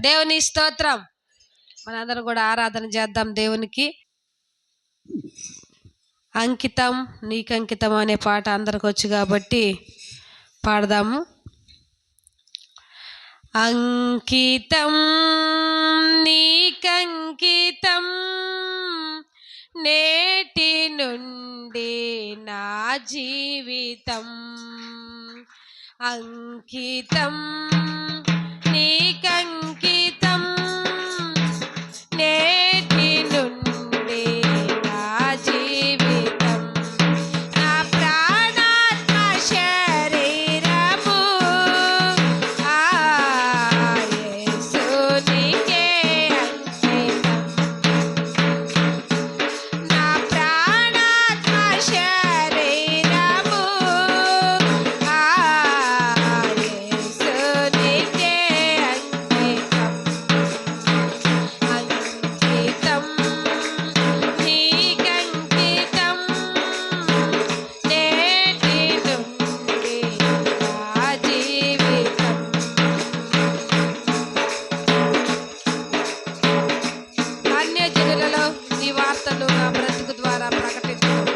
దేవుని స్తోత్రం. మనందరం కూడా ఆరాధన చేద్దాం దేవునికి. అంకితం నీకంకితం అనే పాట అందరికి వచ్చు కాబట్టి పాడదాము. అంకితం నీకంకితం నేటి నుండి నా జీవితం. అంకితం నీకంకితం నేటి నుండి నా జీవితం. నా ప్రాణాత్మ శరీరము యేసునికే అంకితం. నా ప్రాణాత్మ శరీరము యేసునికే అంకితం. అంకితం నీకంకితం నేటి నుండి నా జీవితం. అన్యజనులలో నీ వార్తలు నా బ్రతుకు ద్వారా ప్రకటించడం.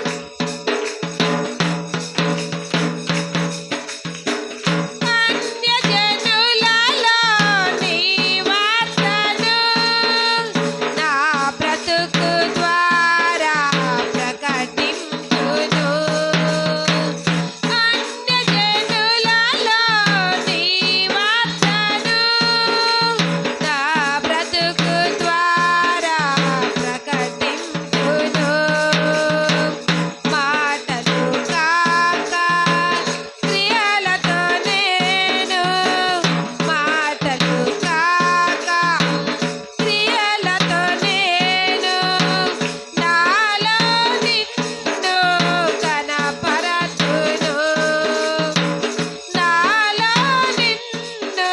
అన్యజనులలో నీ వార్తలు నా బ్రతుకు ద్వారా ప్రకటించును. అన్యజనులలో నీ వార్తలు నా బ్రతుకు ద్వారా ప్రకటించును. మాటలు కాక క్రియలతో నేను, మాటలు కాక క్రియలతో నేను నాలో నిన్ను కనపరచును. నాలో నిన్ను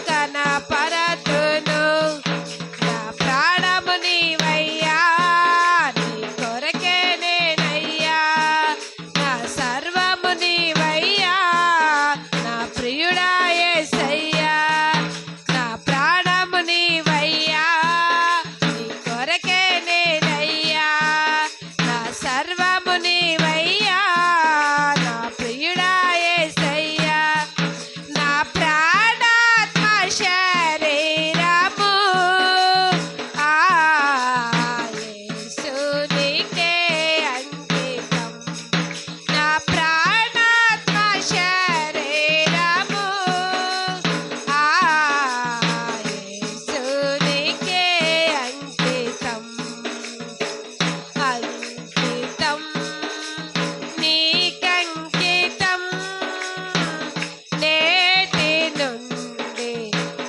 కనపరచును. నా ప్రాణము నీవయ్యా, నీ కొరకే నేనయ్యా. నా సర్వము నీవయ్యా, నా ప్రియుడా యేసయ్యా. నా ప్రాణము నీవయ్యా, నీ కొరకే నేనయ్యా. నా సర్వము నీవయ్యా, నా ప్రియుడా యేసయ్యా. నా ప్రాణాత్మ శరీరము యేసునికే అంకితం. నా ప్రాణాత్మ శరీరము యేసునికే అంకితం. అంకితం నీకంకితం నేటి నుండి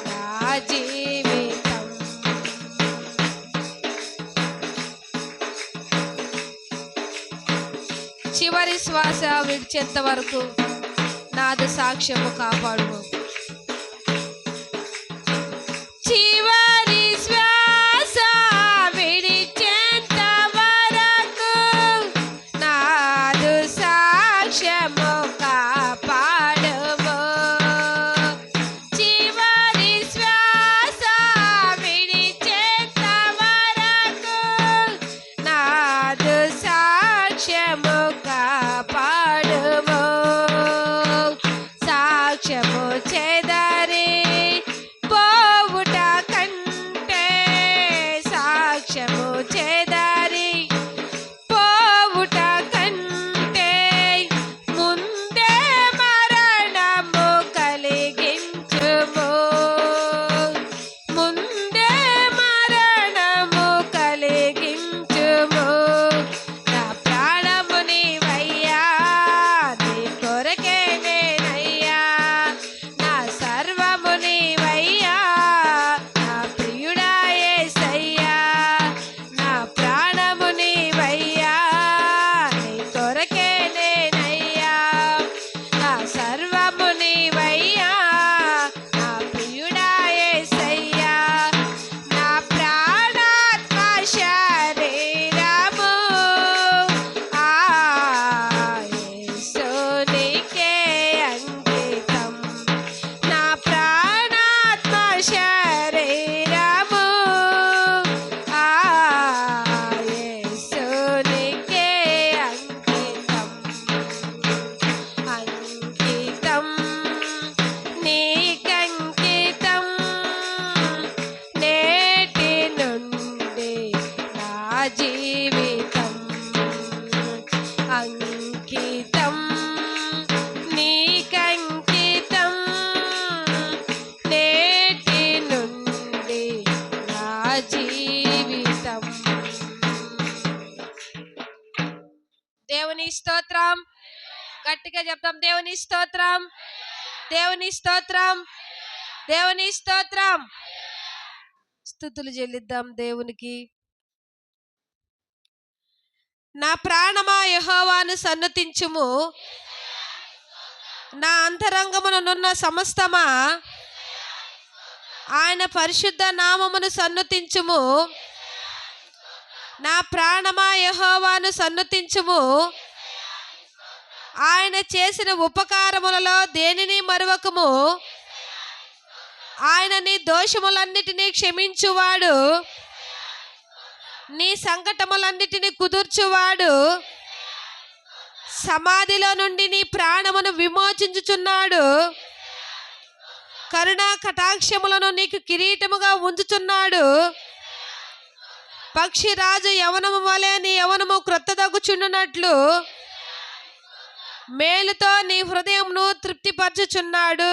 నా జీవితం. చివరి శ్వాస విడిచేంత వరకు నాదు సాక్ష్యము కాపాడు. చివరి శ్వాస విడిచేంత వరకు నాదు సాక్ష్యము కాపాడుము. చివరి శ్వాస విడిచేంత వరకు నాదు సాక్ష్యము కాపాడుము. సాక్ష్యము దేవుని స్తోత్రం. గట్టిగా చెప్తాం, దేవుని స్తోత్రం, దేవుని స్తోత్రం, దేవుని స్తోత్రం. స్తుతులు చెల్లిద్దాం దేవునికి. నా ప్రాణమా యెహోవాను సన్నతించుము, నా అంతరంగమునున్న సమస్తమా ఆయన పరిశుద్ధ నామమును సన్నతించుము. నా ప్రాణమా యెహోవాను సన్నతించుము, ఆయన చేసిన ఉపకారములలో దేనిని మరువకము. ఆయన నీ దోషములన్నిటినీ క్షమించువాడు, నీ సంకటములన్నిటినీ కుదుర్చువాడు. సమాధిలో నుండి నీ ప్రాణమును విమోచించుచున్నాడు, కరుణా కటాక్షములను నీకు కిరీటముగా ఉంచుచున్నాడు. పక్షిరాజు యవనము వలె నీ యవనము క్రొత్తదగుచున్నట్లు మేలుతో నీ హృదయమును తృప్తిపరచుచున్నాడు.